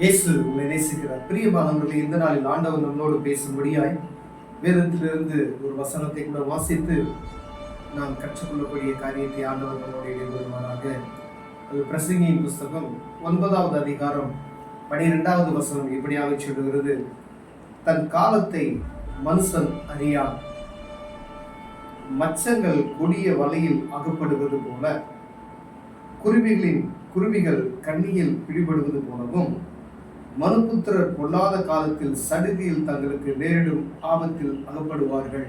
இயேசு உங்களை நேசிக்கிறார். பிரியமானவர்களே, இந்த நாளில் ஆண்டவர் நம்மளோடு பேசும்படியாய் வேதத்திலிருந்து ஒரு வசனத்தை கூட வாசித்து நாம் கற்றுக்கொள்ளக்கூடிய காரியத்தை ஆண்டவர் நம்மளோடு இடைபெறுவாராக. அது பிரசங்கியின் புஸ்தகம் 9வது அதிகாரம் 12வது வசனம் இப்படியாக சொல்லுகிறது: தன் காலத்தை மனுஷன் அறியான், மச்சங்கள் கொடிய வலையில் அகப்படுவது போல, குருவிகள் கண்ணியில் பிடிபடுவது போலவும், மனுபுத்திரர் பொல்லாத காலத்தில் சடுதியில் தங்களுக்கு நேரிடும் ஆபத்தில் அகப்படுவார்கள்.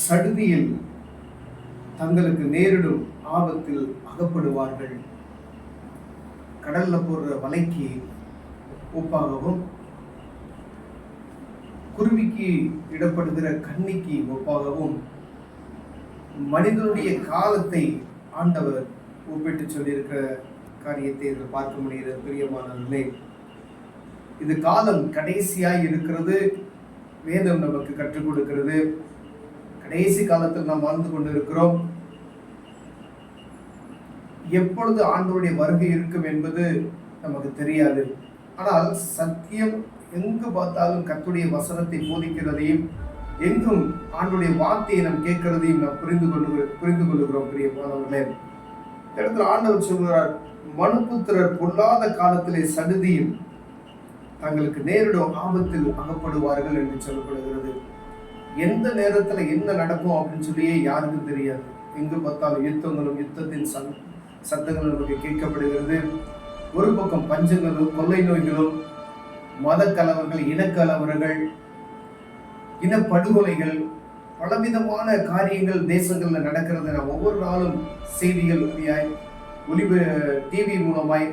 சடுதியில் தங்களுக்கு நேரிடும் ஆபத்தில் அகப்படுவார்கள். கடல்ல போடுற வலைக்கு ஒப்பாகவும், குருவிக்கு இடப்படுகிற கண்ணிக்கு ஒப்பாகவும் மனிதனுடைய காலத்தை ஆண்டவர் ஒப்பிட்டு சொல்லியிருக்கிற காரியத்தை இதில் பார்க்க முடிகிறது. பிரியமானவர்களே, இது காலம் கடைசியாய் இருக்கிறது. வேதம் நமக்கு கற்றுக் கொடுக்கிறது. கடைசி காலத்தில் நாம் வாழ்ந்து கொண்டிருக்கிறோம். எப்பொழுது ஆண்டவருடைய வருகை இருக்கும் என்பது நமக்கு தெரியாது. ஆனால் சத்தியம் எங்கு பார்த்தாலும் கர்த்தருடைய வசனத்தை போதிக்கிறதையும், எங்கும் ஆண்டவருடைய வார்த்தையை நாம் கேட்கிறதையும் நாம் புரிந்து கொள்ளுகிறோம். பிரியமானவர்களே, இடத்துல ஆண்டவர் சொல்கிறார், மனுபுத்திரர் பொல்லாத காலத்திலே சடுதியில் தங்களுக்கு நேரிடும் ஆபத்தில் அகப்படுவார்கள் என்று சொல்லப்படுகிறது. எந்த நேரத்துல என்ன நடக்கும் அப்படின்னு சொல்லியே யாருக்கும் தெரியாது. எங்கு பார்த்தாலும் யுத்தங்களும் யுத்தத்தின் சத்தங்களும் நமக்கு கேட்கப்படுகிறது. ஒரு பக்கம் பஞ்சங்களும் கொள்ளை நோய்களும், மத கலவர்கள், இனக்கலவரங்கள், இனப்படுகொலைகள், பலவிதமான காரியங்கள் தேசங்கள்ல நடக்கிறது. நாம் ஒவ்வொரு நாளும் செய்திகள் வழியாய், டிவி மூலமாய்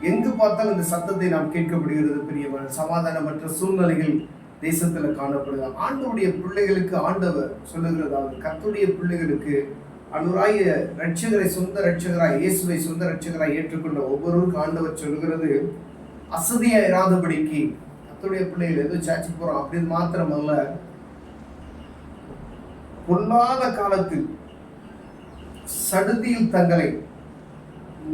எங்கு பார்த்தாலும் இந்த சத்தத்தை நாம் கேட்கப்படுகிறது. பெரியவர் சமாதானமற்ற சூழ்நிலைகள் தேசத்துல காணப்படுது. ஆண்டவருடைய பிள்ளைகளுக்கு ஆண்டவர் சொல்லுகிறதாவது, கர்த்தருடைய பிள்ளைகளுக்கு அன்றாய ரட்சகரை சொந்த ரட்சகராய், இயேசுவை சொந்த ரட்சகராய் ஏற்றுக்கொண்ட ஒவ்வொருவருக்கும் ஆண்டவர் சொல்லுகிறது, அசதியா இராதபடிக்கு. கர்த்தருடைய பிள்ளைகள் ஏதோ சாட்சி போறோம் அப்படின்னு மாத்திரமல்ல, பொல்லாத காலத்தில் சடுதியில் தங்களை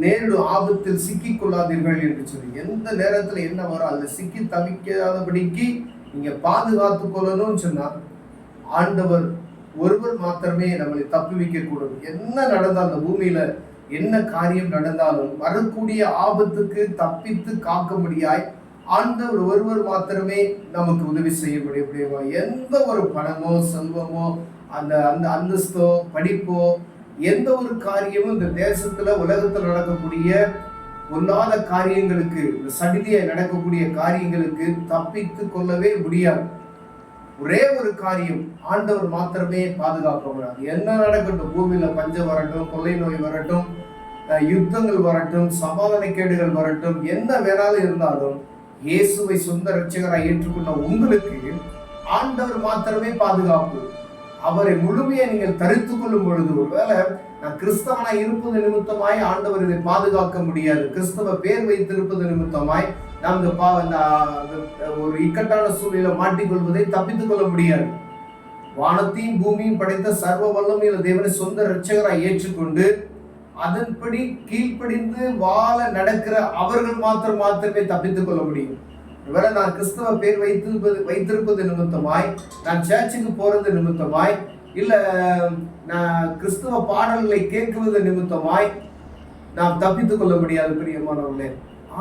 நேரிடும் ஆபத்தில் சிக்கிக் கொள்ளாதீர்கள் என்று சொல்லி, எந்த நேரத்துல என்ன வரும் அதுல சிக்கி தவிக்காதபடிக்கு நீங்க பாதுகாத்து கொள்ளணும்னு சொன்னா, ஆண்டவர் ஒருவர் மாத்திரமே நம்மளை தப்புவிக்க கூடும். என்ன நடந்தாலும், அந்த பூமியில என்ன காரியம் நடந்தாலும் வரக்கூடிய ஆபத்துக்கு தப்பித்து காக்க முடியாய் ஆண்டவர் ஒருவர் மாத்திரமே நமக்கு உதவி செய்ய முடியும். எந்த ஒரு பணமோ செல்வமோ அந்த அந்த அந்தஸ்தோ படிப்போ எந்த ஒரு காரியமும் இந்த தேசத்துல உலகத்துல நடக்கக்கூடிய பொல்லாத காரியங்களுக்கு, இந்த சடுதியை நடக்கக்கூடிய காரியங்களுக்கு தப்பித்து கொள்ளவே முடியாது. ஒரே ஒரு காரியம், ஆண்டவர் மாத்திரமே பாதுகாக்க முடியாது. என்ன நடக்கட்டும், பூமியில பஞ்சம் வரட்டும், கொள்ளை நோய் வரட்டும், யுத்தங்கள் வரட்டும், சமாதான கேடுகள் வரட்டும், என்ன வேணாலும் இருந்தாலும் இயேசுவை சொந்த ரட்சகராய் ஏற்றுக்கொண்ட உங்களுக்கு ஆண்டவர் மாத்திரமே பாதுகாப்பு. அவரை முழுமையை நீங்கள் தரித்து கொள்ளும் பொழுது, ஒருவேளை நான் கிறிஸ்தவனா இருப்பது நிமித்தமாய் ஆண்டவர் இதை பாதுகாக்க முடியாது. கிறிஸ்தவ பேர் வைத்திருப்பது நிமித்தமாய் நாம் ஒரு இக்கட்டான சூழ்நிலை மாட்டிக்கொள்வதை தப்பித்துக் கொள்ள முடியாது. வானத்தையும் பூமியும் படைத்த சர்வ வல்லமையுள்ள தேவனை சொந்த இரட்சகராய் ஏற்றுக்கொண்டு அதன்படி கீழ்ப்படிந்து வாழ நடக்கிற அவர்கள் மாத்திரமே தப்பித்துக் கொள்ள முடியும். ஒருவேளை நான் கிறிஸ்தவ பேர் வைத்திருப்பது நிமித்தமாய், நான் சர்ச்சுக்கு போறது நிமித்தமாய், இல்ல நான் கிறிஸ்தவ பாடல்களை கேட்குவது நிமித்தமாய் நாம் தப்பித்துக் கொள்ள முடியாது. பிரியமானவர்களே,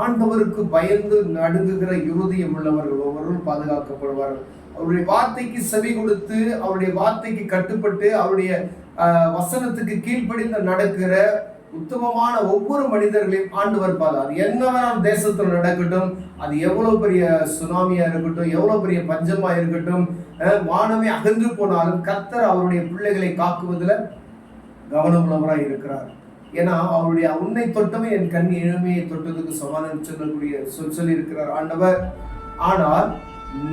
ஆண்டவருக்கு பயந்து நடுங்குகிற இருதயம் உள்ளவர்கள் ஒவ்வொருவரும் பாதுகாக்கப்படுவார்கள். அவருடைய வார்த்தைக்கு செவி கொடுத்து, அவருடைய வார்த்தைக்கு கட்டுப்பட்டு, அவருடைய வசனத்துக்கு கீழ்ப்படிந்து நடக்கிற உத்தமமான ஒவ்வொரு மனிதர்களையும் ஆண்டவர் பாரு. அது என்னவெல்லாம் தேசத்துல நடக்கட்டும், அது எவ்வளவு பெரிய சுனாமியா இருக்கட்டும், எவ்வளவு பெரிய பஞ்சமா இருக்கட்டும், வானமே அகன்று போனாலும் கர்த்தர் அவருடைய பிள்ளைகளை காக்குவதில் கவனமுள்ளவராய் இருக்கிறார். ஏன்னா அவருடைய உன்னை தொட்டமே என் கண் இளமையை தொட்டதுக்கு சமாதானம் சொல்லக்கூடிய சொல்லி இருக்கிறார் ஆண்டவர். ஆனால்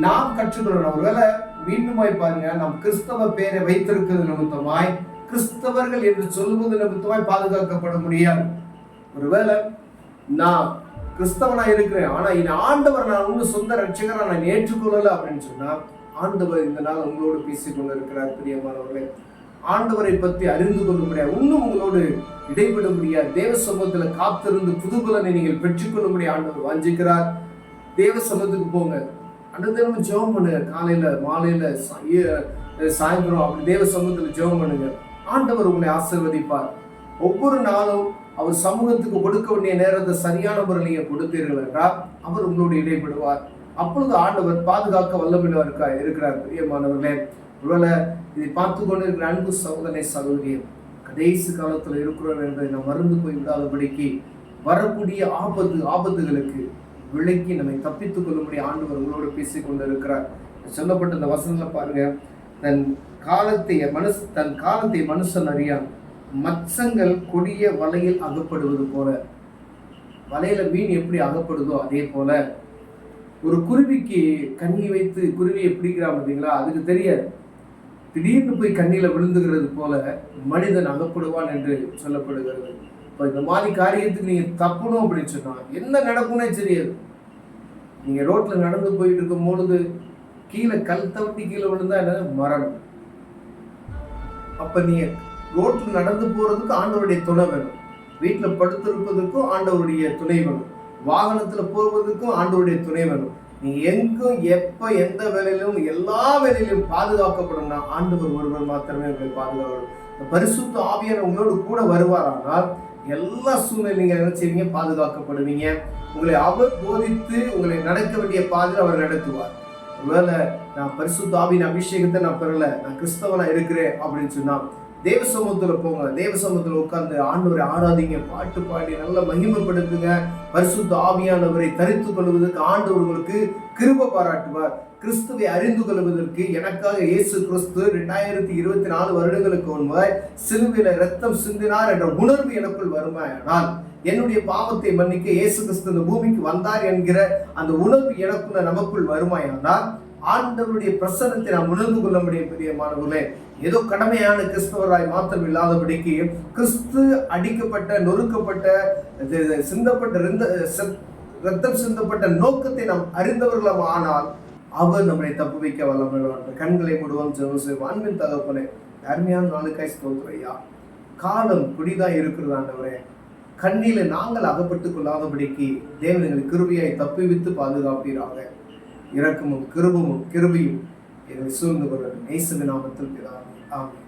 நாம் கற்றுக்கொள்ளணும். ஒருவேளை மீண்டுமாய் பாருங்க, நாம் கிறிஸ்தவ பேரை வைத்திருக்கிறது நிமித்தமாய், கிறிஸ்தவர்கள் என்று சொல்லுவது நிமித்தமாய் பாதுகாக்கப்பட முடியாது. ஒருவேளை நான் கிறிஸ்தவனா இருக்கிறேன், ஆனா இந்த ஆண்டவர் நான் ஒண்ணு சொந்த ரட்சகரா நான் ஏற்றுக்கொள்ளல அப்படின்னு சொன்னா, ஆண்டவர் இந்த நாள் உங்களோடு பேசிக் கொண்டு இருக்கிறார். பிரியமானவர்களே, ஆண்டவரை பற்றி அறிந்து கொள்ள முடியாது, இன்னும் உங்களோடு இடைபெற முடியாது, தேவ சமூகத்துல காத்திருந்து புதுபலனை நீங்கள் பெற்றுக்கொள்ள முடியாது ஆண்டவர் வாஞ்சிக்கிறார். தேவ சமூகத்துக்கு போங்க, அடுத்த தினமும் ஜெபம் பண்ணுங்க, காலையில மாலையில சாயந்தரம் அப்படி தேவ சமூகத்துல ஜெபம் பண்ணுங்க. ஆண்டவர் உங்களை ஆசீர்வதிப்பார். ஒவ்வொரு நாளும் அவர் சமூகத்துக்கு கொடுக்க வேண்டிய நேரத்தை சரியான முறையில் நீங்க கொடுத்தீர்கள் என்றால் அவர் உங்களோடு இடைபடுவார். அப்பொழுது ஆண்டவர் பாதுகாக்க வல்லமையாக இருக்கிறார். பிரியமானவர்களே, ஒருவேளை இதை பார்த்து கொண்டு இருக்கிற அன்பு சகோதரனை சகோதரியம், கடைசி காலத்துல இருக்கிறோம் என்பதை நாம் மறந்து போய் விடாதபடிக்கு வரக்கூடிய ஆபத்துகளுக்கு விலக்கி நம்மை தப்பித்துக் கொள்ளும்படி ஆண்டவர் உங்களோடு பேசிக் கொண்டு இருக்கிறார். சொல்லப்பட்ட இந்த வசனத்துல பாருங்க, தன் காலத்தை மனுஷன் அறியான், மச்சங்கள் கொடிய வலையில் அகப்படுவது போல. வலையில மீன் எப்படி அகப்படுதோ அதே போல ஒரு குருவிக்கு கண்ணி வைத்து குருவியை பிடிக்கிறான் பார்த்தீங்களா, அதுக்கு தெரியாது. திடீர்னு போய் கண்ணியில விழுந்துகிறது போல மனிதன் அகப்படுவான் என்று சொல்லப்படுகிறது. இப்போ இந்த மாதிரி காரியத்துக்கு நீங்க தப்பணும் அப்படின்னு சொன்னா என்ன நடக்கும்னே தெரியாது. நீங்க ரோட்ல நடந்து போயிட்டு இருக்கும் பொழுது கீழே கல் தவட்டி கீழே விழுந்தா என்ன மரணம். அப்ப நீங்க ரோட்ல நடந்து போறதுக்கு ஆண்டவருடைய துணை வேணும், வீட்டுல படுத்திருப்பதற்கும் ஆண்டவருடைய துணை வேணும், வாகனத்துல போவதற்கும் ஆண்டவருடைய துணை வேணும். நீ எங்கும் எப்ப எந்த வேலையிலும் எல்லா வேலையிலும் பாதுகாக்கப்படணும்னா ஆண்டவர் ஒருவர் மாத்திரமே உங்களை பாதுகாக்கணும். பரிசுத்த ஆவியான உங்களோடு கூட வருவாரானால் எல்லா சூழ்நிலையும் என்ன செய்வீங்க, பாதுகாக்கப்படுவீங்க. உங்களை அவர் போதித்து உங்களை நடக்க வேண்டிய பாதையில் அவர் நடத்துவார். ஒருவேளை நான் பரிசுத்த ஆவியின் அபிஷேகத்தை நான் பெறல, நான் கிறிஸ்தவனா இருக்கிறேன் அப்படின்னு சொன்னா தேவ சமூகத்துல போங்க, தேவ சமூகத்துல உட்கார்ந்து ஆண்டவரை ஆராதிங்க, பாட்டு பாடி நல்லா மகிமைப்படுத்துங்க. பரிசுத்த ஆவியானவரை தரித்து கொள்வதற்கு ஆண்டவர் உங்களுக்கு கிருபை பாராட்டுவார். கிறிஸ்துவை அறிந்து கொள்வதற்கு எனக்காக இயேசு கிறிஸ்து 2024 வருடங்களுக்கு முன்பு சிலுவையில ரத்தம் சிந்தினார் என்ற உணர்வு எனக்குள் வருமானால், என்னுடைய பாவத்தை மன்னிக்க இயேசு கிறிஸ்து இந்த பூமிக்கு வந்தார் என்கிற அந்த உணர்வு எனக்குள்ள நமக்குள் வருமானால் ஆண்டவருடைய பிரசன்னத்தை நாம் உணர்ந்து கொள்ள முடியும். பிரியமானவர்களே, ஏதோ கடமையான கிறிஸ்தவராய் மாத்திரம் இல்லாதபடிக்கு கிறிஸ்து அடிக்கப்பட்ட, நொறுக்கப்பட்ட, ரத்தம் சிந்தப்பட்ட நோக்கத்தை நாம் அறிந்தவர்களும் ஆனால் அவர் நம்மை தப்பு வைக்க வல்லமையுள்ளவர். கண்களை மூடுவோம், ஜெபம் செய்வோம். அன்பின் தகப்பனே, அருமையான நாளுக்காய் ஸ்தோத்திரம் ஐயா. காலம் குடிதா இருக்கிறது ஆண்டவரே, கண்ணில நாங்கள் அகப்பட்டுக் கொள்ளாதபடிக்கு தேவன் எங்களை கிருபையாய் தப்புவித்து பாதுகாப்பீராக. இரக்கமும் கிருபையும் எங்களை சூழ்ந்து கொள்ள இயேசுவின் நாமத்தில் பிதாவே, ஆமென்.